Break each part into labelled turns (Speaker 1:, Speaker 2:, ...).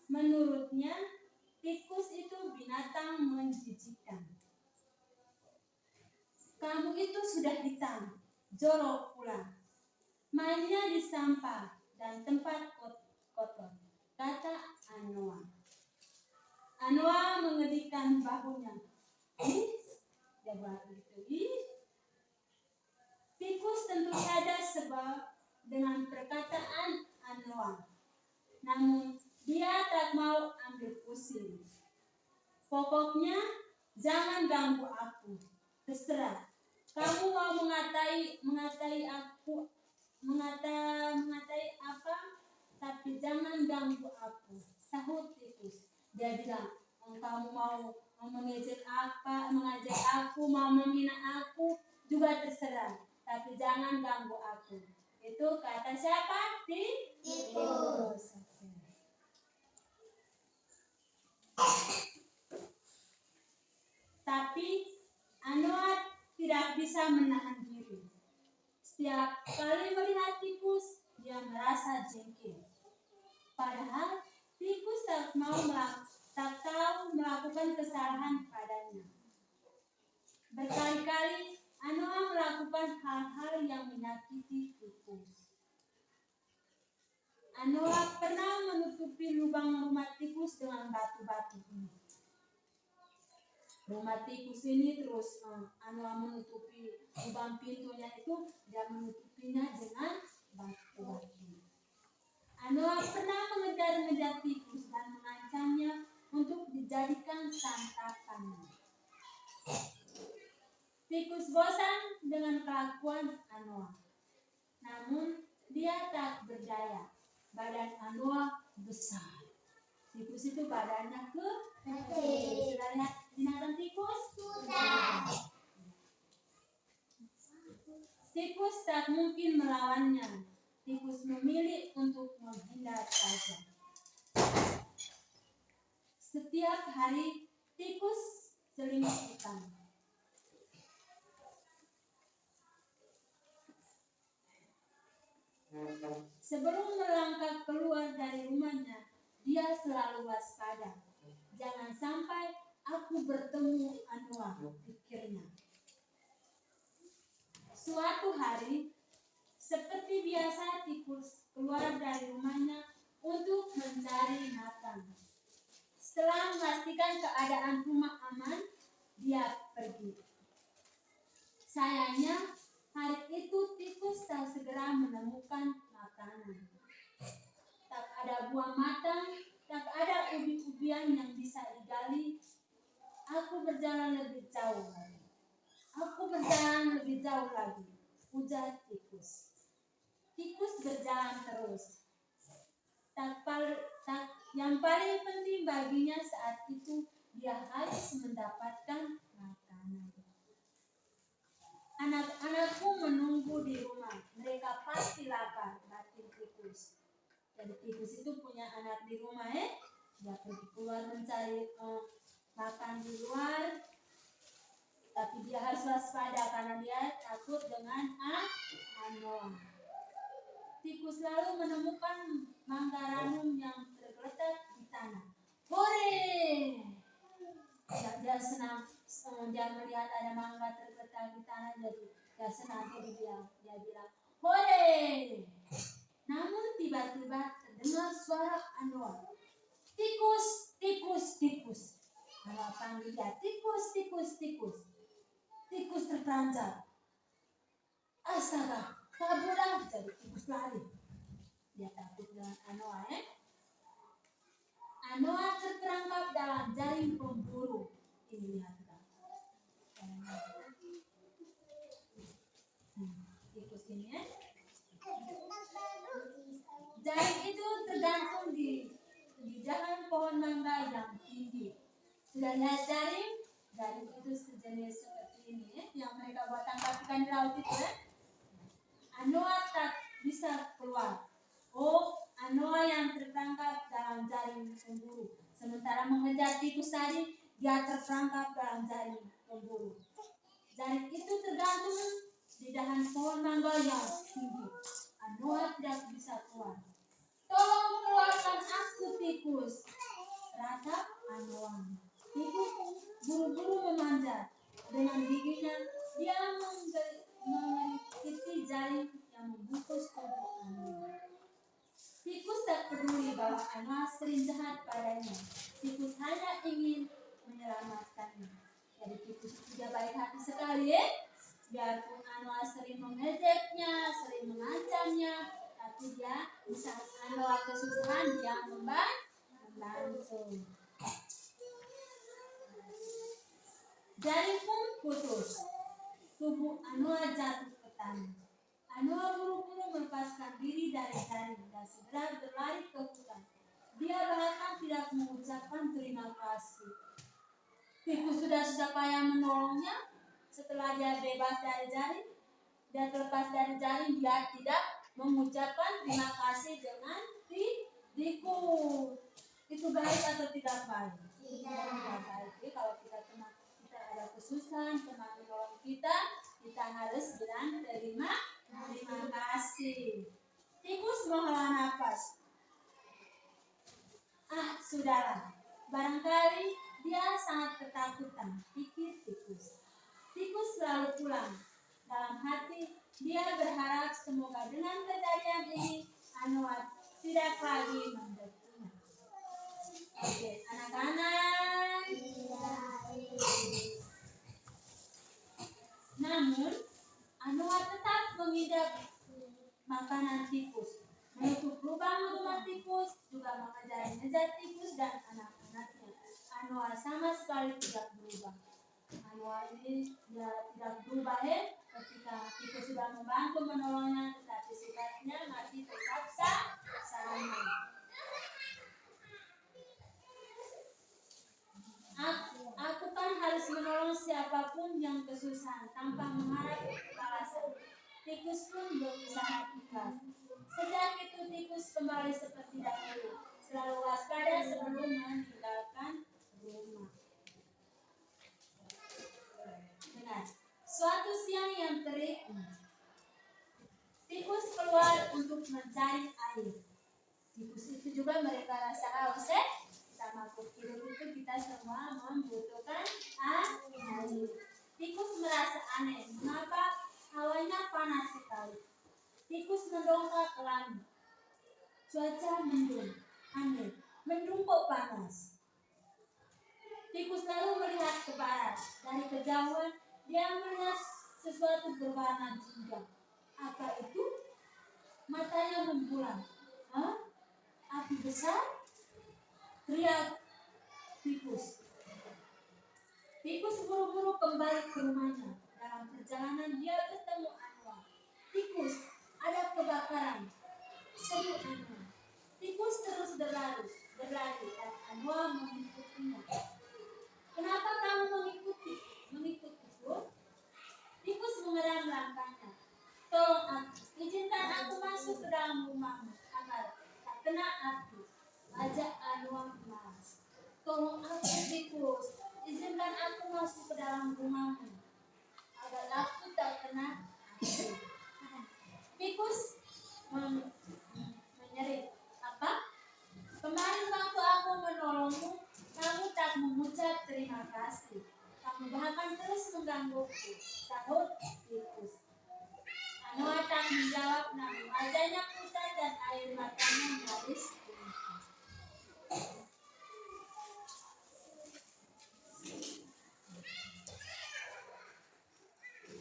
Speaker 1: Menurutnya, tikus itu binatang menjijikkan. Kamu itu sudah hitam, jorok pula. Mainnya di sampah dan tempat kotor, kata Anoa. Anoa mengedikkan bahunya. Dia buat begitu. Tikus tentu saja sebab dengan perkataan Anoa. Namun dia tak mau ambil pusing. Pokoknya jangan ganggu aku. Terserah. Kamu mau mengatai aku, mengatai apa? Tapi jangan ganggu aku. Sahut tikus. Dia bilang, kamu mau mengejek mengajak aku, mau menghina aku, juga terserah. Tapi jangan ganggu aku. Itu kata siapa? Tikus. Tapi Anoa tidak bisa menahan diri. Setiap kali melihat tikus, dia merasa jengkel. Padahal tikus tak tahu melakukan kesalahan padanya. Berkali-kali Anoa melakukan hal-hal yang menyakiti tikus. Anoa pernah menutupi lubang rumah tikus dengan batu-batu. Rumah tikus ini terus Anoa menutupi lubang pintunya itu, dia menutupinya dengan batu-batu. Anoa pernah mengejar-ngejar tikus dan mengancamnya untuk dijadikan santapan. Tikus bosan dengan kelakuan Anoa. Namun dia tak berdaya. Badan Anoa besar. Tikus itu badannya kecil. Sudah lihat binatang tikus? Sudah. Tikus tak mungkin melawannya. Tikus memilih untuk menghindar saja. Setiap hari tikus selimut hitam. Sebelum melangkah keluar dari rumahnya, dia selalu waspada. Jangan sampai aku bertemu Anoa, pikirnya. Suatu hari, seperti biasa tikus keluar dari rumahnya untuk mencari makan. Setelah memastikan keadaan rumah aman, dia pergi. Sayangnya, hari itu tikus tak segera menemukan makanan. Tak ada buah matang, tak ada ubi-ubian yang bisa digali. Aku berjalan lebih jauh lagi. Ujar tikus. Tikus berjalan terus. Yang paling penting baginya saat itu, dia harus mendapatkan makanan. Anak-anakku menunggu di rumah. Mereka pasti lapar, batin tikus. Jadi tikus itu punya anak di rumah, dia pergi keluar mencari makan di luar. Tapi dia harus waspada karena dia takut dengan Anoa. Tikus lalu menemukan mangga ranum yang tergeletak di tanah. Hore! Dia senang. Dia melihat ada mangga tergeletak di tanah, jadi dia senang. Dia bilang, hore! Namun tiba-tiba terdengar suara Anoa. Tikus, tikus, tikus. Anoa panggil dia, tikus, tikus, tikus. Tikus terperanjat. Astaga, kaburlah. Jadi tikus lari. Dia takut dengan Anoa, Anoa terperangkap dalam jaring pemburu. Ini lihat. Tikus ini, jaring itu tergantung di dahan pohon mangga yang tinggi. Sudah lihat jaring? Jaring itu sejenis seperti ini, yang mereka buat tangkap ikan di laut itu, Anoa tak bisa keluar. Anoa yang terperangkap dalam jaring pemburu. Sementara mengejar tikus tadi, dia terperangkap dalam jaring pemburu. Jaring itu tergantung di dahan pohon mangga yang tinggi. Anoa tidak bisa keluar. Tolong keluarkan aku, tikus. bahwa Anoa sering jahat padanya. Tikus hanya ingin menyelamatkannya. Jadi tikus juga baik hati sekali ya. Biarpun Anoa sering mengejeknya, sering mengancamnya, tapi dia bisa Anoa kesusahan dia membantu. Jaring pun putus. Tubuh Anoa jatuh ke tanah. Anoa buru-buru melepaskan diri dari jaring dan segera berlari ke hutan. Dia bahkan tidak mengucapkan terima kasih. Tikus sudah susah payah menolongnya. Setelah dia bebas dari jaring, dia terlepas dari jaring, dia tidak mengucapkan terima kasih dengan tikus. Itu baik atau tidak baik? Tidak baik. Jadi kalau kita ada kesusahan, teman menolong kita harus bilang terima kasih. Tikus menghela nafas. Sudahlah. Barangkali dia sangat ketakutan, pikir tikus. Tikus selalu pulang. Dalam hati, dia berharap semoga dengan kejadian ini, Anoa tidak lagi mendekatinya. Oke, anak-anak. Namun, Anoa tetap mengidap makanan tikus, menutup lubang rumah tikus, juga mengejar tikus dan anak-anaknya. Anoa sama sekali tidak berubah. Anoa ini tidak berubah ya. Ketika tikus sudah membantu menolongnya, tetapi sifatnya masih tetap sama. Aku kan harus menolong siapapun yang kesusahan tanpa mengharap balasan. Tikus pun berusaha ikhlas. Sejak itu tikus kembali seperti dahulu, selalu waspada sebelum meninggalkan rumah. Dengar, suatu siang yang terik, tikus keluar untuk mencari air. Tikus itu juga mereka rasa haus ya. Kita makhluk hidup itu kita semua membutuhkan air. Tikus merasa aneh, mengapa hawanya panas sekali. Tikus mendongak ke langit. Cuaca mendung, aneh, mendung kok panas. Tikus lalu melihat ke barat. Dari kejauhan dia melihat sesuatu berwarna jingga. Apa itu? Matanya membulan. Api besar? Teriak tikus. Tikus buru-buru kembali ke rumahnya. Dalam perjalanan dia bertemu Anoa. Tikus, ada kebakaran. Seru Anoa. Tikus terus berlari dan Anoa mengikutinya. Kenapa kamu mengikutiku? Tikus mengeram langkahnya. Tolong aku, izinkan aku masuk ke dalam rumahmu agar tak kena api. Ajak Anoa malas. Tolong aku tikus, izinkan aku masuk ke dalam rumahmu agar aku tak kena api. Tikus menyerit. Apa? Kemarin waktu aku menolongmu, kamu tak mengucap terima kasih. Kamu bahkan terus menggangguku, sahut tikus. Anoa tak menjawab, namun wajahnya pucat dan air matanya mengalir.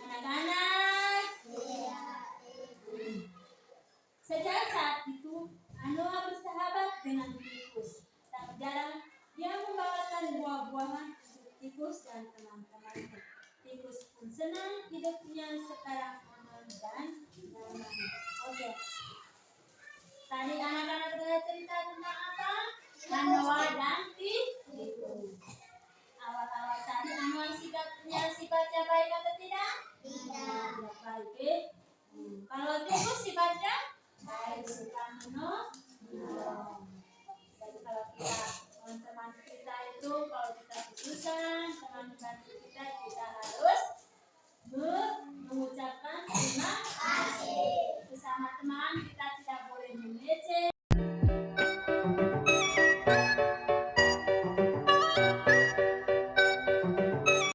Speaker 1: Anak-anak, sejak saat itu Anoa bersahabat dengan tikus. Tak jarang dia membawakan buah-buahan untuk tikus dan teman-temannya. Tikus pun senang hidupnya sekarang aman dan nyaman. Oke. Tadi anak-anak dengar cerita tentang apa?